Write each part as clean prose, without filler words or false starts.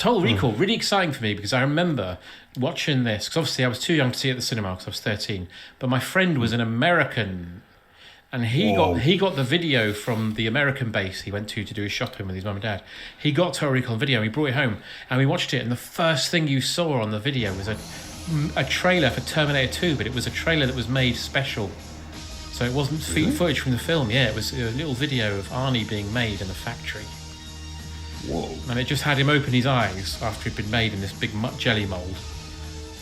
Total Recall, really exciting for me because I remember watching this, because obviously I was too young to see it at the cinema because I was 13, but my friend was an American, and he got the video from the American base he went to do his shopping with his mum and dad. He got Total Recall on video, he brought it home, and we watched it, and the first thing you saw on the video was a trailer for Terminator 2, but it was a trailer that was made special. So it wasn't footage from the film, it was a little video of Arnie being made in a factory. Whoa. And it just had him open his eyes after he'd been made in this big jelly mould.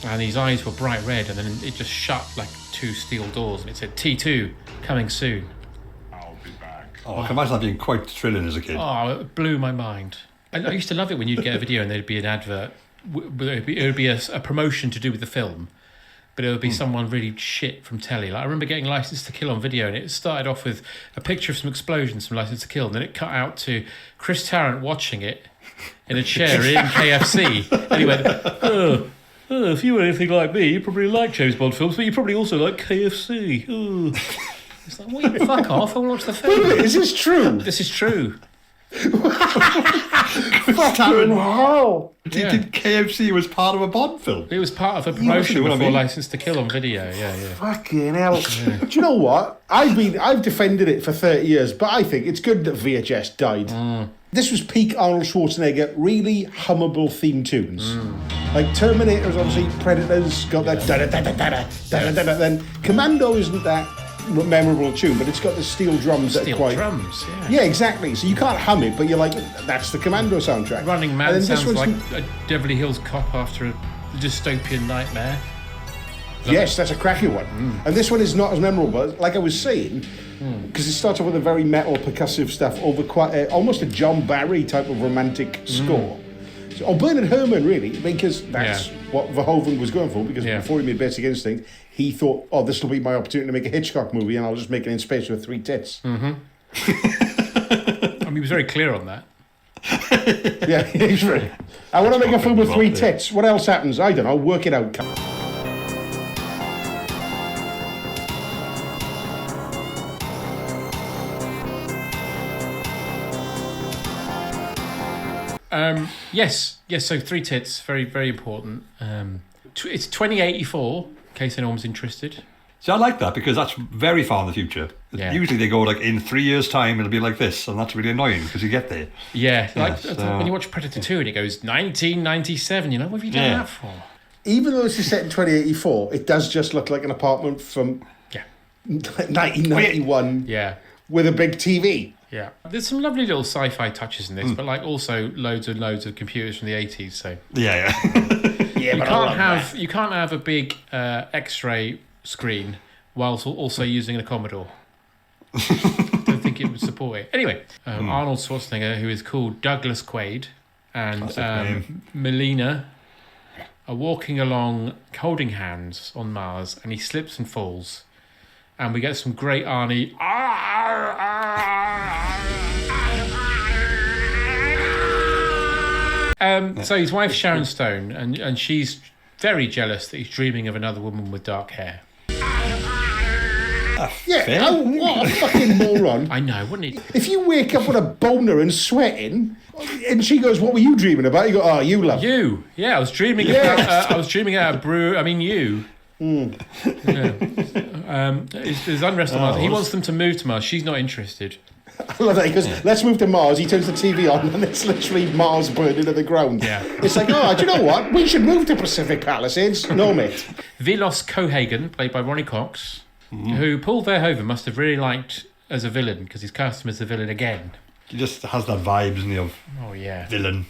And his eyes were bright red, and then it just shut like 2 steel doors, and it said T2 coming soon. I'll be back. Oh, I can imagine that being quite thrilling as a kid. Oh, it blew my mind. I used to love it when you'd get a video and there'd be an advert. It would be a promotion to do with the film, but it would be someone really shit from telly. Like I remember getting License to Kill on video, and it started off with a picture of some explosions from License to Kill, and then it cut out to Chris Tarrant watching it in a chair in KFC, and he went, if you were anything like me, you'd probably like James Bond films, but you probably also like KFC. It's like, well, fuck off, I want to watch the film. Wait, is this true? This is true. Fucking hell. Did KFC was part of a Bond film? It was part of a promotion what I before mean. License to Kill on video, yeah. Fucking hell. Do you know what? I've defended it for 30 years, but I think it's good that VHS died. This was peak Arnold Schwarzenegger, really hummable theme tunes. Like Terminator's obviously, Predator's got that da-da-da-da-da-da-da-da-da. Then Commando isn't that memorable tune, but it's got the steel drums that are quite... drums, yeah. Yeah, exactly. So you can't hum it, but you're like, that's the Commando soundtrack. Running Man And then sounds like a Beverly Hills Cop after a dystopian nightmare. Yes, that's a cracking one. And this one is not as memorable, but like I was saying, because it starts off with a very metal percussive stuff over quite almost a John Barry type of romantic score. Or Bernard Herrmann, really, because that's what Verhoeven was going for, because before he made Basic Instinct, he thought, this will be my opportunity to make a Hitchcock movie, and I'll just make it in space with 3 tits. I mean, he was very clear on that. Yeah, he's right. I want to make a film with 3 tits. What else happens? I don't know. Work it out. Yes. So 3 tits, very, very important. It's 2084, in case anyone's interested. See, I like that because that's very far in the future. Yeah. Usually they go like in 3 years' time it'll be like this, and that's really annoying because you get there. Yeah, like when you watch Predator 2 and it goes 1997, you know, what have you done that for? Even though this is set in 2084, it does just look like an apartment from 1991 with a big TV. Yeah, there's some lovely little sci-fi touches in this, but like also loads and loads of computers from the 80s. So Yeah, you can't have a big X-ray screen whilst also using a Commodore. I don't think it would support it. Anyway, Arnold Schwarzenegger, who is called Douglas Quaid, and Melina are walking along holding hands on Mars, and he slips and falls. And we get some great Arnie. So his wife's Sharon Stone, and she's very jealous that he's dreaming of another woman with dark hair. What a fucking moron. I know, wouldn't he? If you wake up with a boner and sweating, and she goes, "What were you dreaming about?" You go, "You love." You. Yeah, I was dreaming about... I was dreaming about a brew... I mean, you. There's unrest on Mars. He wants them to move to Mars. She's not interested. I love that. He goes, "Let's move to Mars." He turns the TV on, and it's literally Mars burning to the ground. Yeah. It's like, do you know what? We should move to Pacific Palisades. No, mate. Vilos Cohagen, played by Ronnie Cox, who Paul Verhoeven must have really liked as a villain, because he's cast him as the villain again. He just has that vibe, doesn't he, of villain.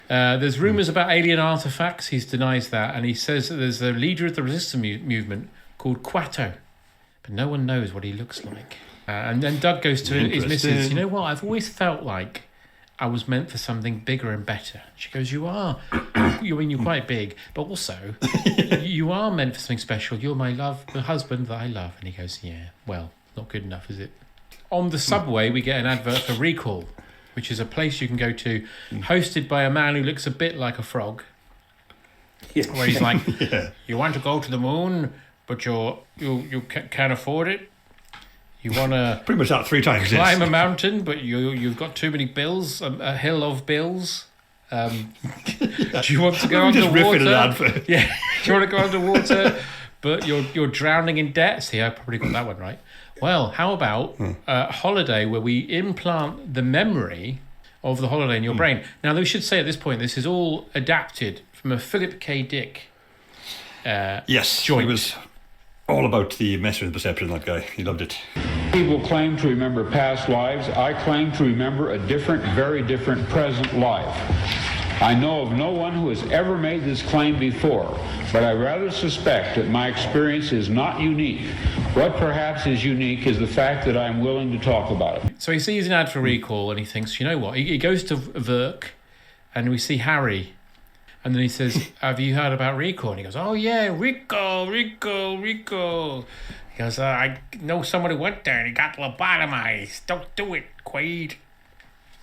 There's rumours about alien artefacts. He denies that, and he says that there's a leader of the resistance movement called Quato, but no one knows what he looks like. And then Doug goes to his missus. You know what? I've always felt like I was meant for something bigger and better. She goes, "You are. You're quite big, but also you are meant for something special. You're my the husband that I love." And he goes, "Yeah, well, not good enough, is it?" On the subway, we get an advert for Recall, which is a place you can go to, hosted by a man who looks a bit like a frog. Where he's like, "You want to go to the moon, but you can't afford it. You want to pretty much that 3 times. Climb a mountain, but you've got too many bills, a hill of bills. Do you want to go Just riffing an underwater? advert. Yeah. Do you want to go underwater, but you're drowning in debt? See, I probably got that one right. Well, how about a holiday where we implant the memory of the holiday in your brain? Now, we should say at this point, this is all adapted from a Philip K. Dick Yes, joint. it was all about the messing with perception, that guy. He loved it. People claim to remember past lives. I claim to remember a different, very different present life. I know of no one who has ever made this claim before, but I rather suspect that my experience is not unique. What perhaps is unique is the fact that I'm willing to talk about it. So he sees an ad for recall and he thinks, you know what? He goes to Verk and we see Harry. And then he says, have you heard about recall? And he goes, oh yeah, recall. He goes, I know someone who went there and he got lobotomized. Don't do it, Quaid.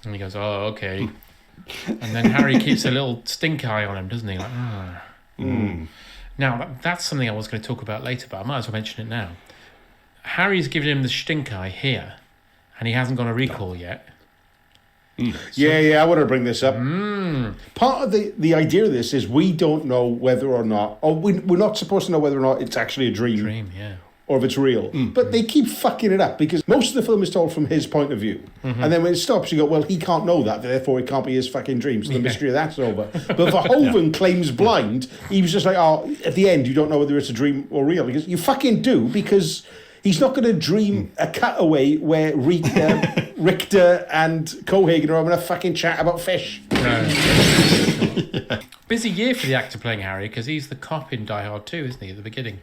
And he goes, oh, okay. And then Harry keeps a little stink eye on him, doesn't he? Like, Now, that's something I was going to talk about later, but I might as well mention it now. Harry's giving him the stink eye here, and he hasn't got a recall yet. I want to bring this up. Part of the idea of this is we don't know whether or not, or we're not supposed to know whether or not it's actually a dream. Or if it's real. But they keep fucking it up because most of the film is told from his point of view. And then when it stops, you go, well, he can't know that, therefore it can't be his fucking dream. So the mystery of that's over. But Verhoeven claims blind. He was just like, oh, at the end, you don't know whether it's a dream or real. Because you fucking do, because he's not going to dream a cutaway where Richter and Cohagen are having a fucking chat about fish. Busy year for the actor playing Harry, because he's the cop in Die Hard 2, isn't he, at the beginning?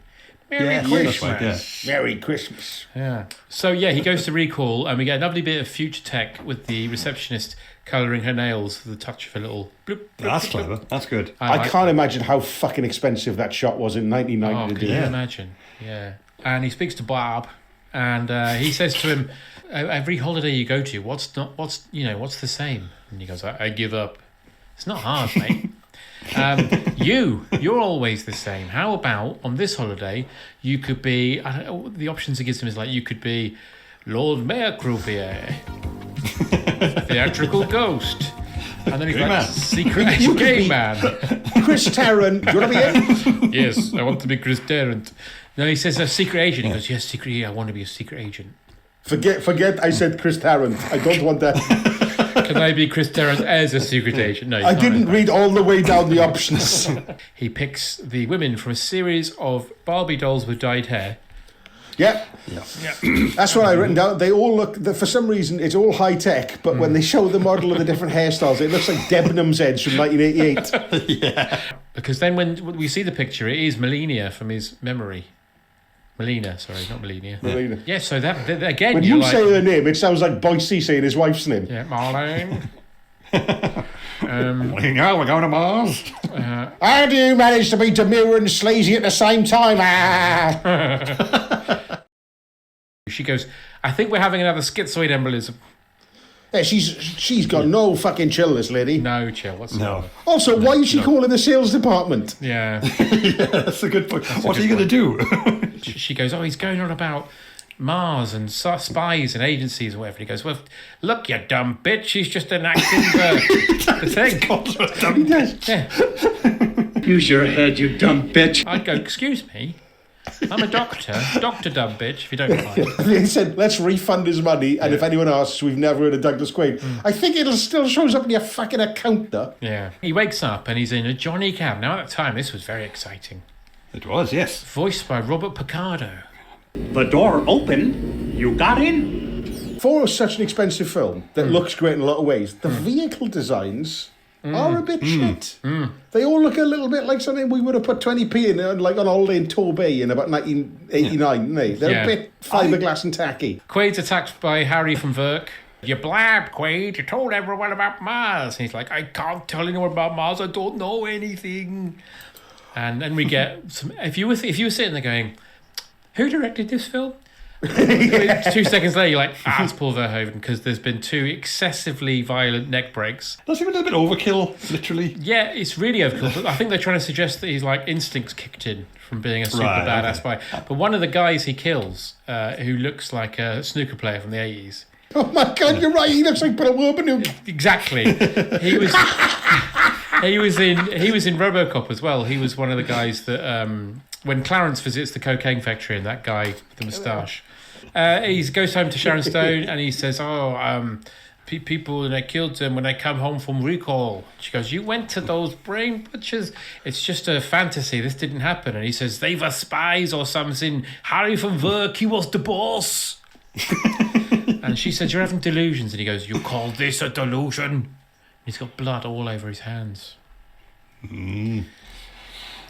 Merry Christmas. Christmas. Merry Christmas. Yeah. So, he goes to recall, and we get a lovely bit of future tech with the receptionist colouring her nails with the touch of a little bloop, bloop, That's bloop, clever. bloop. That's good. I can't imagine how fucking expensive that shot was in 1990 to Can do. you imagine? Yeah. And he speaks to Bob, and he says to him, every holiday you go to, what's the same? And he goes, I give up. It's not hard, mate. You're always the same. How about on this holiday you could be, the options he gives him is like, you could be Lord Mayor Croupier, theatrical ghost, and then he's like man. secret escape man. Chris Tarrant, do you want to be in? Yes, I want to be Chris Tarrant. No, he says a secret agent. He goes, yes, secret. I want to be a secret agent. Forget I said Chris Tarrant. I don't want that. Can I be Chris Tarrant as a secret agent? No, I didn't read all the way down the options. He picks the women from a series of Barbie dolls with dyed hair. Yeah. That's what I written down. They all look, for some reason, it's all high tech, but when they show the model of the different hairstyles, it looks like Debenhams Edge from 1988. Because then when we see the picture, it is Melania from his memory. Melina, sorry, not Melania. Melina. Yeah, so that again, When you're you like, say her name, it sounds like Boise saying his wife's name. yeah, Marlene. Now we're going to Mars. How do you manage to be demure and sleazy at the same time? She goes, I think we're having another schizoid embolism. Yeah, she's got no fucking chill, this lady. No chill whatsoever. No. Also, why is she calling the sales department? Yeah. That's a good point. What are you going to do? She goes, he's going on about Mars and spies and agencies or whatever. He goes, well, look, you dumb bitch, she's just enacting the thing. He does. Yeah. Use your head, you dumb bitch. I'd go, excuse me, I'm a doctor, dumb bitch, if you don't mind. They said, let's refund his money, and if anyone asks, we've never heard of Douglas Quaid. I think it still shows up in your fucking account, though. Yeah. He wakes up and he's in a Johnny cab. Now, at the time, this was very exciting. It was, yes. Voiced by Robert Picardo. The door opened. You got in. For such an expensive film that looks great in a lot of ways, the vehicle designs are a bit shit. They all look a little bit like something we would have put 20p in, like on holiday in Torbay in about 1989, didn't they? They're a bit fiberglass and tacky. Quaid's attacked by Harry from Verk. You blabbed, Quaid. You told everyone about Mars. And he's like, I can't tell anyone about Mars. I don't know anything. And then we get some. If you were sitting there going, who directed this film? 2 seconds later, you're like, it's Paul Verhoeven, because there's been 2 excessively violent neck breaks. That's even a little bit overkill, literally. Yeah, it's really overkill. But I think they're trying to suggest that he's like instincts kicked in from being a super badass spy. But one of the guys he kills, who looks like a snooker player from the 80s, Oh my God, you're right. He looks like Bill Warbanuk. Exactly. He was in RoboCop as well. He was one of the guys that when Clarence visits the cocaine factory and that guy with the moustache, he goes home to Sharon Stone and he says, people and I killed them when I come home from recall. She goes, you went to those brain butchers. It's just a fantasy. This didn't happen. And he says, they were spies or something. Harry from work, he was the boss. And she said, you're having delusions. And he goes, you call this a delusion? And he's got blood all over his hands.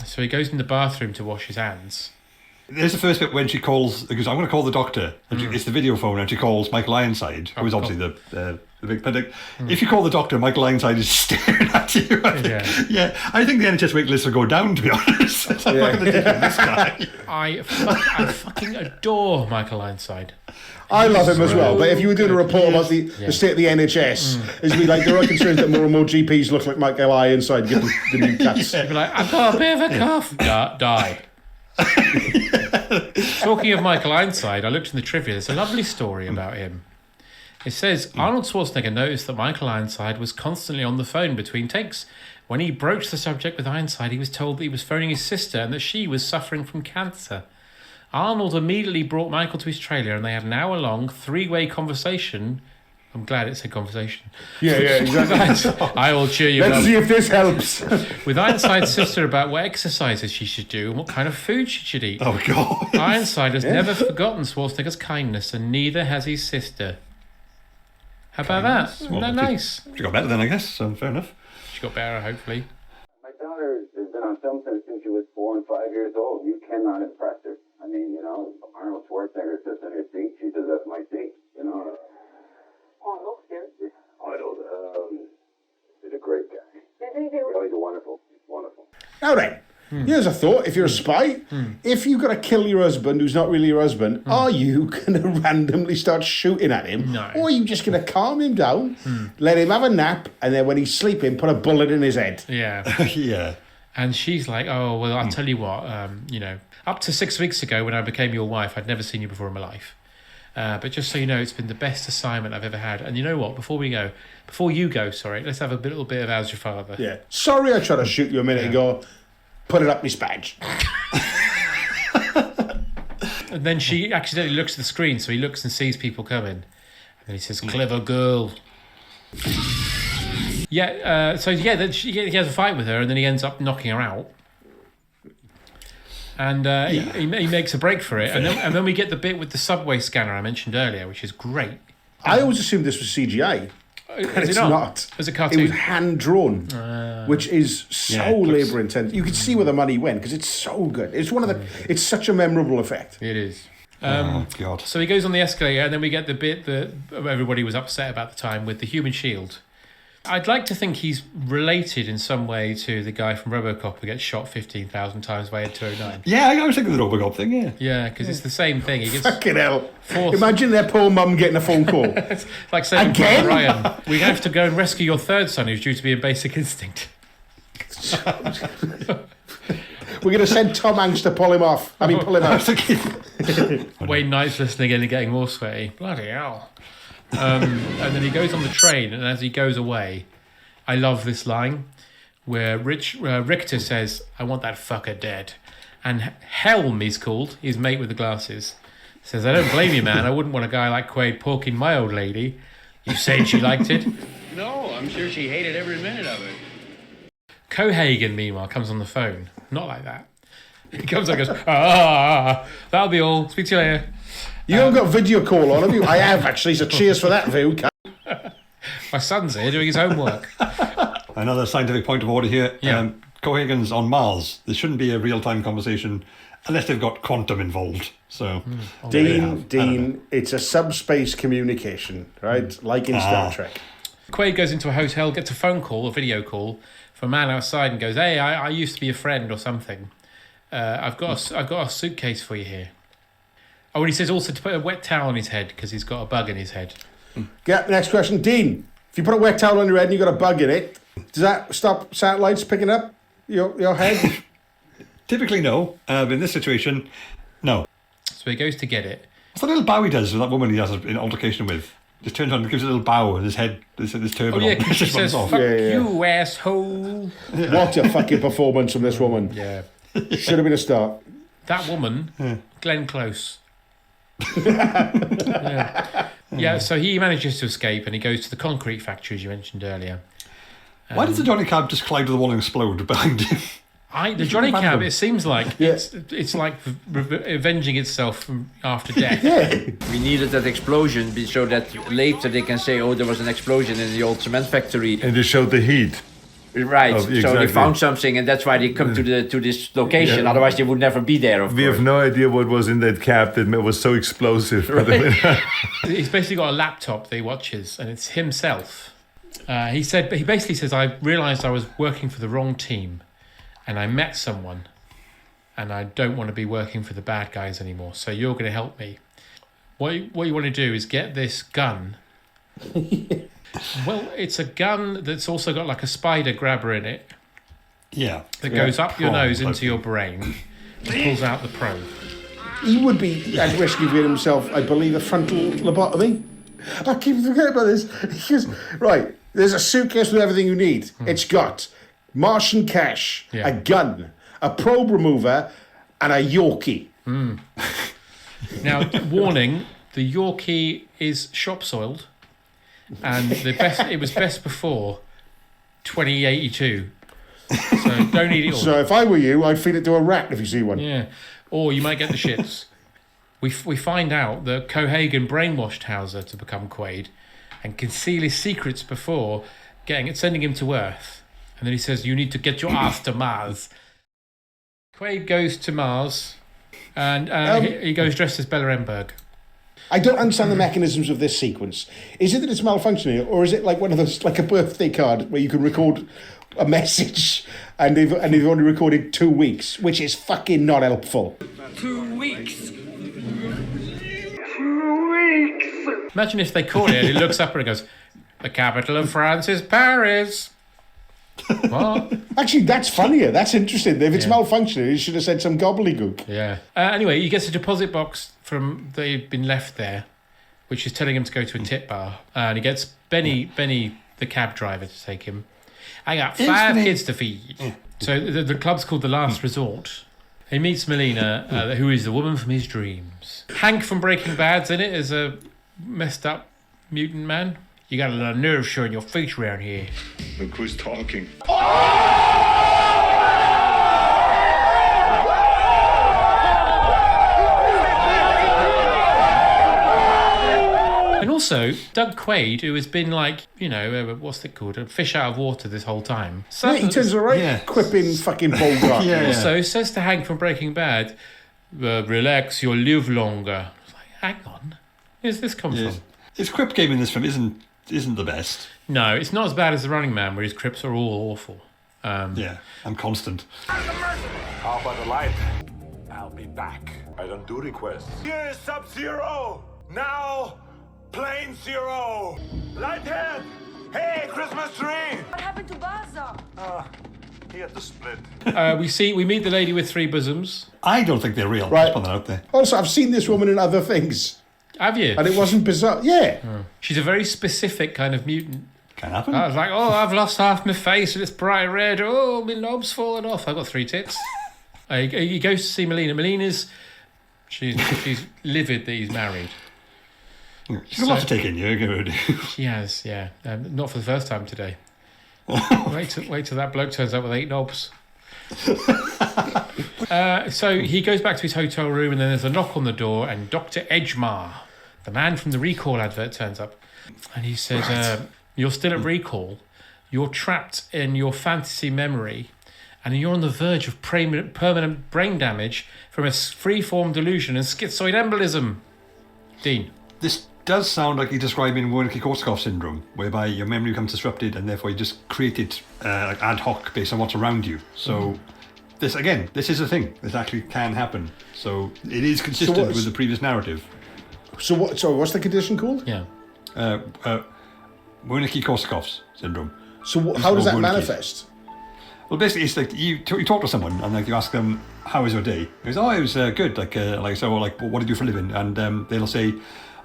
So he goes in the bathroom to wash his hands. There's the first bit when she calls, because I'm going to call the doctor. And it's the video phone, and she calls Michael Ironside, who is obviously the big pedic. If you call the doctor, Michael Ironside is staring at you. I think the NHS wait lists will go down, to be honest. I'm not going to take this guy. I fucking adore Michael Ironside. I love him as well, but if you were doing a report about the state of the NHS, it'd be like, there are concerns that more and more GPs look like Michael Ironside given the new cats. You'd be like, I've got a bit of a cough. Die. Talking of Michael Ironside, I looked in the trivia. There's a lovely story about him. It says Arnold Schwarzenegger noticed that Michael Ironside was constantly on the phone between takes. When he broached the subject with Ironside, he was told that he was phoning his sister and that she was suffering from cancer. Arnold immediately brought Michael to his trailer and they had an hour-long, three-way conversation. I'm glad it said conversation. Yeah, exactly. I will cheer you Let's up. see if this helps. With Ironside's sister about what exercises she should do and what kind of food she should eat. Oh, God. Ironside has never forgotten Schwarzenegger's kindness, and neither has his sister. How about that? Isn't that nice? She got better then, I guess, so fair enough. She got better, hopefully. My daughter has been on film since she was 4 and 5 years old. You cannot impress her. I mean, Arnold Schwarzenegger sits in her seat. She says, that's my seat, Arnold, he's a great guy. He's wonderful. Now then, here's a thought. If you're a spy, if you've got to kill your husband who's not really your husband, are you going to randomly start shooting at him? No. Or are you just going to calm him down, let him have a nap, and then when he's sleeping, put a bullet in his head? Yeah. Yeah. And she's like, oh, well, I'll tell you what, up to 6 weeks ago when I became your wife, I'd never seen you before in my life. But just so you know, it's been the best assignment I've ever had. And you know what? Before you go, let's have a little bit of How's Your Father. Yeah. Sorry I tried to shoot you a minute ago. Put it up my spage. And then she accidentally looks at the screen, so he looks and sees people coming. And then he says, clever girl. Yeah, then he has a fight with her, and then he ends up knocking her out. And he makes a break for it. And then we get the bit with the subway scanner I mentioned earlier, which is great. I always assumed this was CGI. And it's not. It was a cartoon. It was hand-drawn, which is so labour-intense. You can see where the money went, because it's so good. It's it's such a memorable effect. It is. Oh, God. So he goes on the escalator, and then we get the bit that everybody was upset about at the time with the human shield. I'd like to think he's related in some way to the guy from RoboCop who gets shot 15,000 times by Ed 209. Yeah, I was thinking the RoboCop thing, yeah. Yeah, because it's the same thing. He gets Fucking hell. Imagine their poor mum getting a phone call. It's like saying, Again? Ryan, we have to go and rescue your third son who's due to be in Basic Instinct. We're going to send Tom Hanks to pull him off. Pull him out. Wayne Knight's listening in and getting more sweaty. Bloody hell. And then he goes on the train, and as he goes away, I love this line where Richter says, I want that fucker dead. And Helm, he's called, his mate with the glasses, says, I don't blame you, man. I wouldn't want a guy like Quaid porking my old lady. You saying she liked it? No, I'm sure she hated every minute of it. Cohagen, meanwhile, comes on the phone. Not like that. He comes and goes, that'll be all. Speak to you later. You haven't got video call on, have you? I have, actually, so cheers for that view. My son's here doing his homework. Another scientific point of order here. Yeah. Cohagen's on Mars. There shouldn't be a real-time conversation unless they've got quantum involved. So, Dean, it's a subspace communication, right? Like in Star Trek. Quaid goes into a hotel, gets a phone call, a video call, from a man outside and goes, hey, I used to be a friend or something. I've got a suitcase for you here. Oh, and he says also to put a wet towel on his head because he's got a bug in his head. Yeah, next question. Dean, if you put a wet towel on your head and you've got a bug in it, does that stop satellites picking up your head? Typically, no. In this situation, no. So he goes to get it. What's that little bow he does with that woman he has an altercation with? just turns on and gives a little bow, and his turban Oh, yeah, on. because she says, off. fuck Yeah. you, asshole. What a fucking performance from this woman. Yeah. Should have been a start. That woman, Glenn Close. Yeah, so he manages to escape and he goes to the concrete factory, as you mentioned earlier. Why does the Johnny Cab just collide with the wall and explode behind him? The Johnny Cab, it seems like it's like avenging itself from after death. We needed that explosion so that later they can say, oh, there was an explosion in the old cement factory. And they showed the heat. Right, so exactly. they found something, and that's why they come to this location. Yeah. Otherwise, they would never be there. Of We course. have no idea what was in that cab that was so explosive. He's basically got a laptop that he watches, and it's himself. He basically says, I realised I was working for the wrong team, and I met someone, and I don't want to be working for the bad guys anymore. So you're going to help me. What you want to do is get this gun. Well, it's a gun that's also got like a spider grabber in it. Yeah. That goes up your nose into your brain and pulls out the probe. He would be at risk of giving himself, I believe, a frontal lobotomy. I keep forgetting about this. Because, right, there's a suitcase with everything you need. It's got Martian cash, a gun, a probe remover, and a Yorkie. Now, warning, the Yorkie is shop soiled. And it was best before 2082. So don't eat it all. So if I were you, I'd feed it to a rat if you see one. Yeah. Or you might get the shits. We find out that Cohagen brainwashed Hauser to become Quaid and conceal his secrets before sending him to Earth. And then he says, you need to get your ass to Mars. Quaid goes to Mars and he goes dressed as Bella Emberg. I don't understand the mechanisms of this sequence. Is it that it's malfunctioning, or is it like one of those, like a birthday card where you can record a message and they've only recorded 2 weeks, which is fucking not helpful. 2 weeks. Imagine if they caught it and he looks up and he goes, the capital of France is Paris. What? Actually, that's funnier. That's interesting. If it's malfunctioning, you should have said some gobbledygook. Yeah. Anyway, he gets a deposit box they'd been left there, which is telling him to go to a tip bar. And he gets Benny, the cab driver, to take him. I got 5 kids to feed. Yeah. So the club's called The Last Resort. He meets Melina, who is the woman from his dreams. Hank from Breaking Bad's in it as a messed up mutant man. You got a lot of nerve showing your face around here. Look who's talking. And also, Doug Quaid, who has been like, what's it called? A fish out of water this whole time. He turns around, quipping fucking Bogart. Also says to Hank from Breaking Bad, relax, you'll live longer. I was like, hang on. Where's this come from? His quip game in this film isn't the best. No, it's not as bad as The Running Man, where his quips are all awful. And constant. How about the light? I'll be back. I don't do requests. Here is Sub-Zero. Now, Plane Zero. Lighthead. Hey, Christmas tree. What happened to Baza? He had to split. We meet the lady with 3 bosoms. I don't think they're real. Right. Just put that out there. Also, I've seen this woman in other things. Have you? And it wasn't bizarre. Yeah. She's a very specific kind of mutant. Can happen. I was like, I've lost half my face and it's bright red. Oh, my knob's fallen off. I've got 3 tits. He goes to see Melina. Melina's, she's livid that he's married. She's got a lot to take in, you. She has, yeah. Not for the first time today. wait till that bloke turns up with 8 knobs. So he goes back to his hotel room and then there's a knock on the door and Dr. Edgemar, the man from the Recall advert, turns up. And he says, you're still at Recall. You're trapped in your fantasy memory and you're on the verge of permanent brain damage from a free-form delusion and schizoid embolism. Dean. This does sound like you're describing Wernicke-Korsakoff syndrome, whereby your memory becomes disrupted and therefore you just created ad hoc based on what's around you. So this is a thing. This actually can happen. So it is consistent with the previous narrative. So what's the condition called? Yeah. Wernicke-Korsakoff's syndrome. So how does that manifest? Well, basically, it's like you talk to someone and you ask them, "How was your day?" He goes, "Oh, it was good. What do you do for a living?" And they'll say,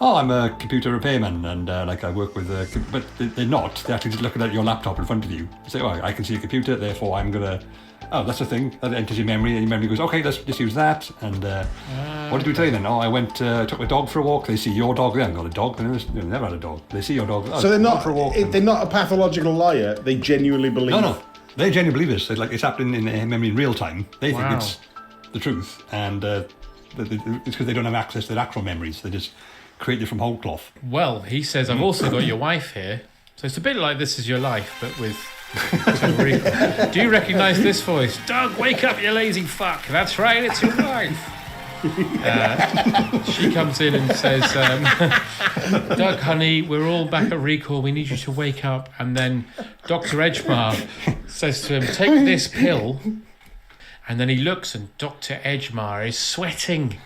oh, I'm a computer repairman, and like I work with but they're not. They're actually just looking at your laptop in front of you. They say, oh, I can see a computer, therefore I'm gonna. Oh, that's the thing that enters your memory, and your memory goes, okay, let's just use that. And what did we today then? Oh, I went took my dog for a walk. They see your dog. They haven't got a dog. They've never had a dog. They see your dog. Oh, so they're not for a walk. they're not a pathological liar. They genuinely believe. No. They genuinely believe this. They're like it's happening in their memory in real time. They think it's the truth, and it's because they don't have access to their actual memories. They just create it from whole cloth. Well, he says, I've also got your wife here. So it's a bit like This Is Your Life, but with Total Recall. Do you recognise this voice? Doug, wake up, you lazy fuck. That's right, it's your wife. She comes in and says, Doug, honey, we're all back at Recall. We need you to wake up. And then Dr. Edgemar says to him, take this pill. And then he looks and Dr. Edgemar is sweating.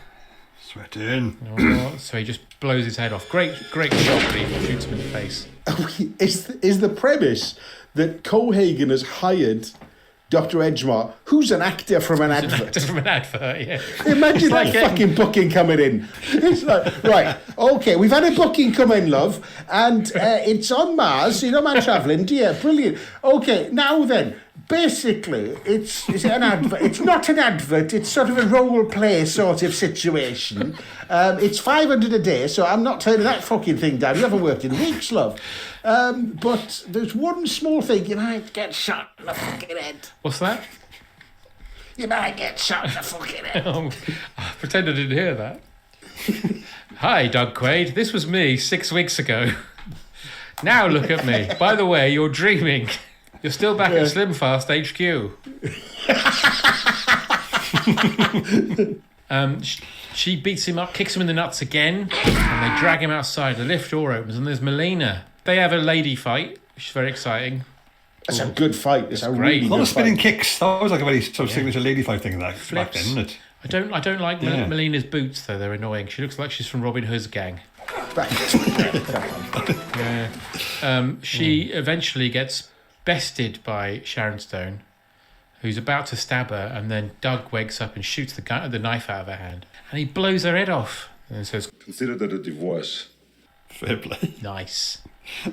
Oh, so he just blows his head off. Great shot, he shoots him in the face. Is the premise that Cohagen has hired Dr. Edgemar, who's an actor from an advert? Yeah. Imagine that fucking booking coming in. It's like, right, okay, we've had a booking come in, love, and it's on Mars, you know, man travelling, yeah, brilliant. Okay, now then, basically, is it an advert? It's not an advert, it's sort of a role play sort of situation. It's 500 a day, so I'm not turning that fucking thing down. You haven't worked in weeks, love. But there's one small thing, you might get shot in the fucking head. What's that? You might get shot in the fucking head. I pretend I didn't hear that. Hi, Doug Quaid. This was me 6 weeks ago. Now look at me. By the way, you're dreaming. You're still back at Slim Fast HQ. She beats him up, kicks him in the nuts again, and they drag him outside. The lift door opens, and there's Melina. They have a lady fight, which is very exciting. That's a good fight. It's a great. really A lot good of spinning fight. kicks. That was like a very sort of signature lady fight thing back then, isn't it? I don't like Melina's boots though. They're annoying. She looks like she's from Robin Hood's gang. She eventually gets bested by Sharon Stone, who's about to stab her, and then Doug wakes up and shoots the knife out of her hand, and he blows her head off and says, "Consider that a divorce." Fair play. Nice.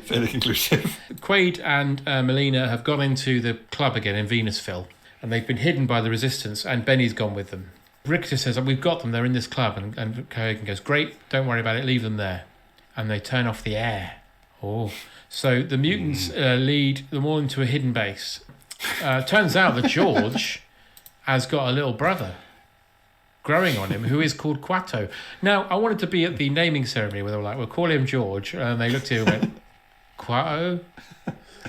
Fairly conclusive. Quaid and Melina have gone into the club again in Venusville, and they've been hidden by the Resistance, and Benny's gone with them. Richter says, we've got them, they're in this club, and Cohagen goes, great, don't worry about it, leave them there. And they turn off the air. So the mutants lead them all into a hidden base. Turns out that George has got a little brother growing on him who is called Quato. Now, I wanted to be at the naming ceremony where they were like, we'll call him George, and they looked at him and went, Quato?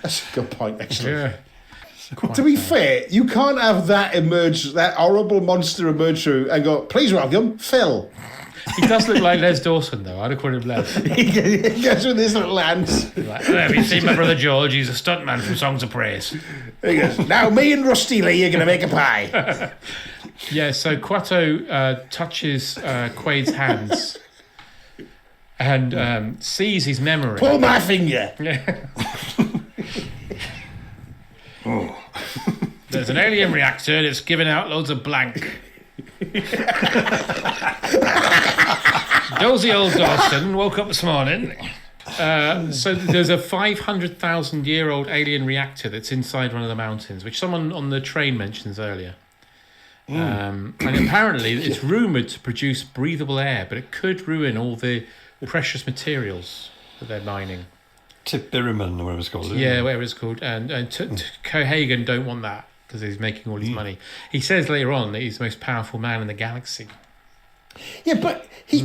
That's a good point, actually. Yeah. To be fair, you can't have that horrible monster emerge through and go, please welcome, Phil. He does look like Les Dawson, though. I'd have called him Les. He goes with his little hands. Like, have you seen my brother George? He's a stuntman from Songs of Praise. He goes, now me and Rusty Lee are going to make a pie. Yeah, so Quato touches Quaid's hands and sees his memory. Pull my finger. Yeah. There's an alien reactor that's giving out loads of blank. Dozy old Dawson woke up this morning. So there's a 500,000-year-old alien reactor that's inside one of the mountains, which someone on the train mentions earlier. And apparently it's rumoured to produce breathable air, but it could ruin all the precious materials that they're mining. Tibiriman, or whatever it's called. Yeah, whatever it's called. And Cohagen don't want that because he's making all his money. He says later on that he's the most powerful man in the galaxy. Yeah, but he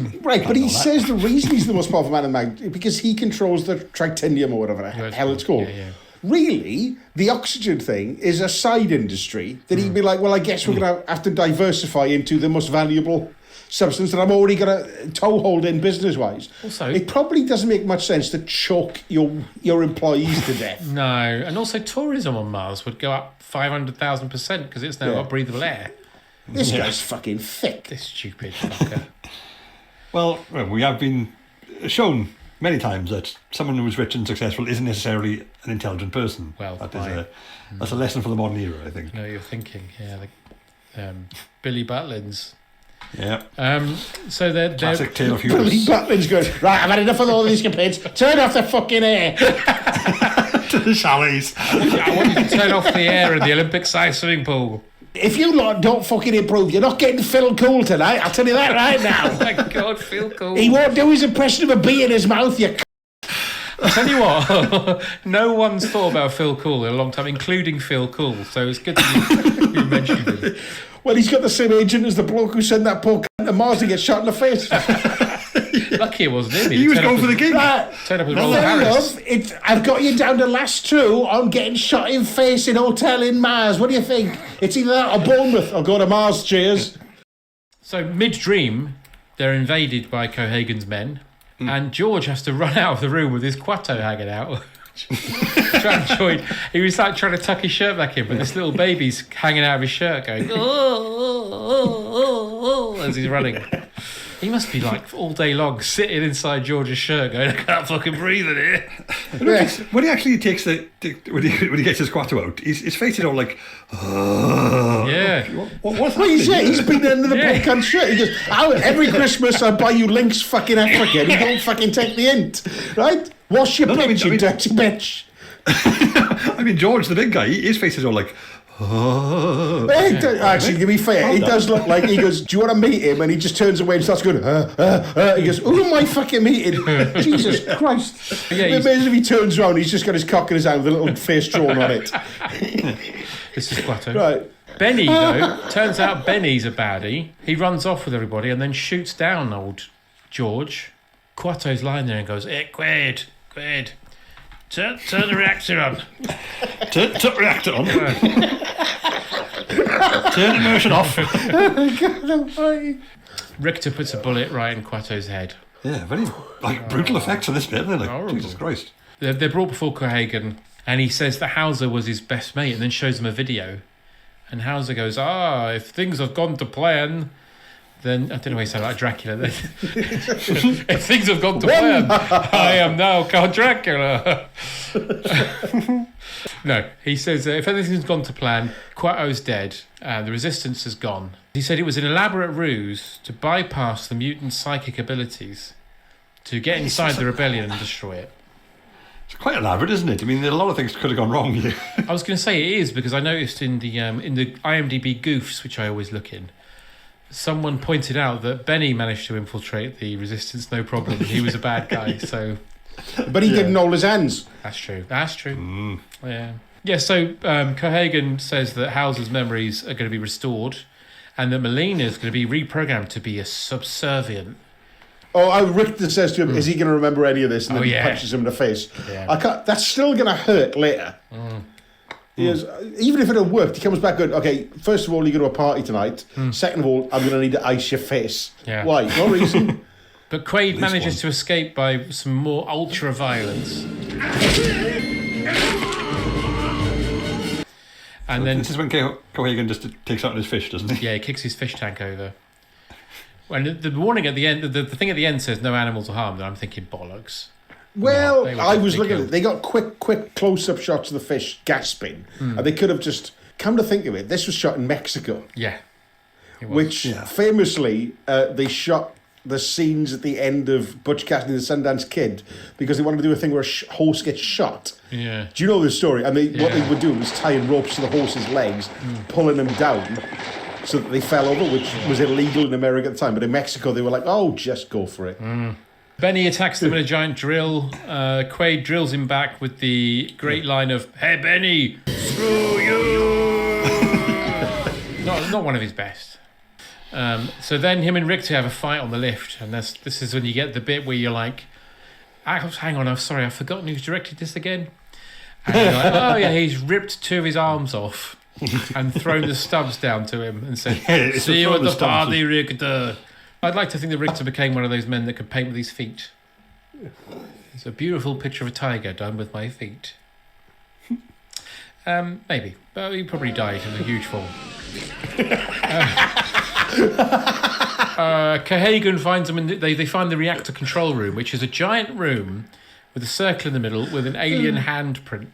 says the reason he's the most powerful man in the galaxy because he controls the tritanium or whatever the hell it's called. Yeah. Really, the oxygen thing is a side industry that he'd be like, well, I guess we're going to have to diversify into the most valuable substance that I'm already going to toehold in business-wise. Also, it probably doesn't make much sense to choke your employees to death. No, and also tourism on Mars would go up 500,000% because it's now got breathable air. This guy's fucking thick. This stupid fucker. Well, we have been shown many times that someone who's rich and successful isn't necessarily an intelligent person. Well, that's a lesson for the modern era, I think. No, you're thinking, yeah. Billy Butlins Yeah. So they're classic tale of Billy hubris. Batman's going, right, I've had enough of all these complaints. Turn off the fucking air. To the chalets. I want you to turn off the air in the Olympic-sized swimming pool. If you lot don't fucking improve, you're not getting Phil Cool tonight. I'll tell you that right now. Oh my God, Phil Cool. He won't do his impression of a bee in his mouth, you I'll tell you what, no one's thought about Phil Cool in a long time, including Phil Cool, so it's good that you mentioned him. Well, he's got the same agent as the bloke who sent that poor cunt to Mars to get shot in the face. Lucky it wasn't him. He was going for the gig. Turn up with Roland Harris. I've got you down to last two on getting shot in face in hotel in Mars. What do you think? It's either that or Bournemouth. I'll go to Mars, cheers. So, mid-dream, they're invaded by Cohagen's men, and George has to run out of the room with his Quato hanging out. He was like trying to tuck his shirt back in, but this little baby's hanging out of his shirt going, oh, as he's running. He must be like all day long sitting inside George's shirt going, I can't fucking breathe in here. When he actually takes when he gets his Quato out, his face is all like, yeah. What's Well, happening? he's been under the podcast shirt. He goes, every Christmas I buy you Lynx fucking Africa and you don't fucking take the hint. Right? Wash your bitch, you dirty bitch. I mean, George, the big guy, his face is all like, Actually, to be fair, he does look like he goes, do you want to meet him? And he just turns away and starts going, He goes, who am I fucking meeting? Jesus Christ. Yeah, Imagine if he turns around, he's just got his cock in his hand with a little face drawn on it. This is Quato. Right. Benny, though, turns out Benny's a baddie. He runs off with everybody and then shoots down old George. Quato's lying there and goes, Quaid, turn the reactor on. turn the reactor on. Turn immersion off. Richter puts a bullet right in Quato's head. Yeah, very brutal effects on this bit. They're like, horrible. Jesus Christ. They're brought before Cohagen, and he says that Hauser was his best mate, and then shows him a video. And Hauser goes, if things have gone to plan, then I don't know why he sounded like Dracula then. If things have gone to plan, I am now Count Dracula. No, he says if everything's gone to plan, Quato's dead and the resistance has gone. He said it was an elaborate ruse to bypass the mutant's psychic abilities to get inside the rebellion and destroy it. It's quite elaborate, isn't it? I mean, a lot of things could have gone wrong here. I was going to say it is because I noticed in the IMDb goofs, which I always look in, someone pointed out that Benny managed to infiltrate the resistance, no problem. He was a bad guy, so. But he didn't hold his hands. That's true. Yeah. Yeah, so Cohagen says that Hauser's memories are going to be restored and that Melina's going to be reprogrammed to be a subservient. Richter says to him, is he going to remember any of this? And then he punches him in the face. Yeah. That's still going to hurt later. Even if it had worked, he comes back good. Okay, first of all, you go to a party tonight. Second of all, I'm going to need to ice your face. Yeah. Why? No reason. But Quaid manages to escape by some more ultra violence. And then this is when Cohagen just takes out his fish, doesn't he? Yeah, he kicks his fish tank over. And the warning at the end, the thing at the end says no animals are harmed, and I'm thinking bollocks. Well, I was looking at it. They got quick close-up shots of the fish gasping, and they could have just come to think of it. This was shot in Mexico. Yeah, which famously they shot the scenes at the end of Butch Cassidy and the Sundance Kid because they wanted to do a thing where a horse gets shot. Yeah. Do you know this story? And what they would do was tying ropes to the horse's legs, pulling them down so that they fell over, which was illegal in America at the time. But in Mexico, they were like, just go for it. Benny attacks them in a giant drill. Quaid drills him back with the great line of, "Hey, Benny, screw you!" not one of his best. So then him and Richter have a fight on the lift, and this is when you get the bit where you're like, hang on, I'm sorry, I've forgotten who's directed this again. And you're like, he's ripped two of his arms off and thrown the stubs down to him and said, "See you at the party, Richter." I'd like to think that Richter became one of those men that could paint with his feet. It's a beautiful picture of a tiger done with my feet. Maybe, but he probably died in a huge fall. Cohagen finds them they find the reactor control room, which is a giant room with a circle in the middle with an alien handprint.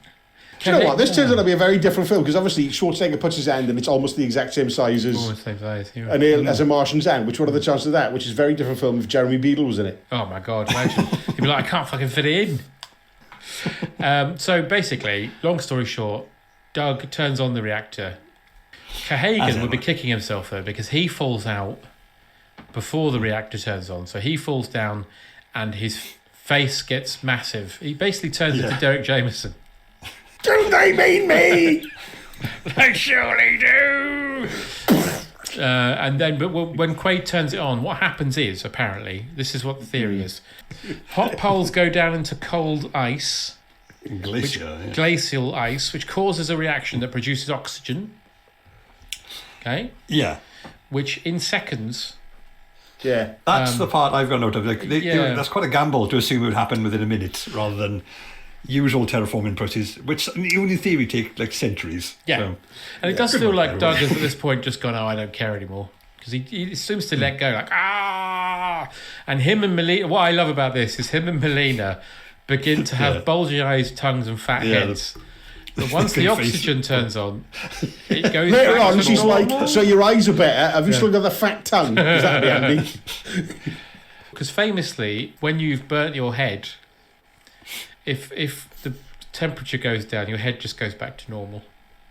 Do you know what? This turns out to be a very different film because obviously Schwarzenegger puts his hand and it's almost the exact same size as Almost same size. Yeah. as a Martian's hand. Which, what are the chances of that? Which is a very different film if Jeremy Beadle was in it. Oh my God! Imagine he'd be like, I can't fucking fit it in. So basically, long story short, Doug turns on the reactor. Cahagan would be kicking himself though because he falls out before the reactor turns on. So he falls down and his face gets massive. He basically turns into Derek Jameson. Do they mean me? They surely do. And then, but when Quaid turns it on, what happens is, apparently, this is what the theory is. Hot poles go down into cold ice. Glacial ice, which causes a reaction that produces oxygen. Okay? Yeah. Which in seconds... Yeah. That's the part I've got note of. That's quite a gamble to assume it would happen within a minute rather than usual terraforming processes, which in theory take like centuries. Yeah. So, and it does feel like Doug has at this point just gone, I don't care anymore. Because he seems to let go, like, And him and Melina, what I love about this is him and Melina begin to have bulgy eyes, tongues, and fat heads. But once the oxygen turns on, it goes later back on. to She's normal. like, "So your eyes are better? Have you still got the fat tongue?" Is that handy? Because famously, when you've burnt your head, if the temperature goes down, your head just goes back to normal.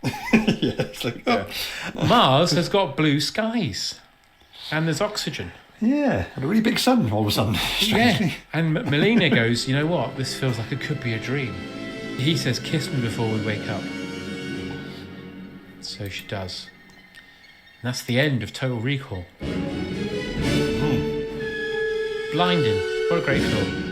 It's like, Mars has got blue skies, and there's oxygen. Yeah, and a really big sun all of a sudden. Yeah, and Melina goes, you know what? This feels like it could be a dream. He says, kiss me before we wake up. So she does. And that's the end of Total Recall. Blinding. What a great film.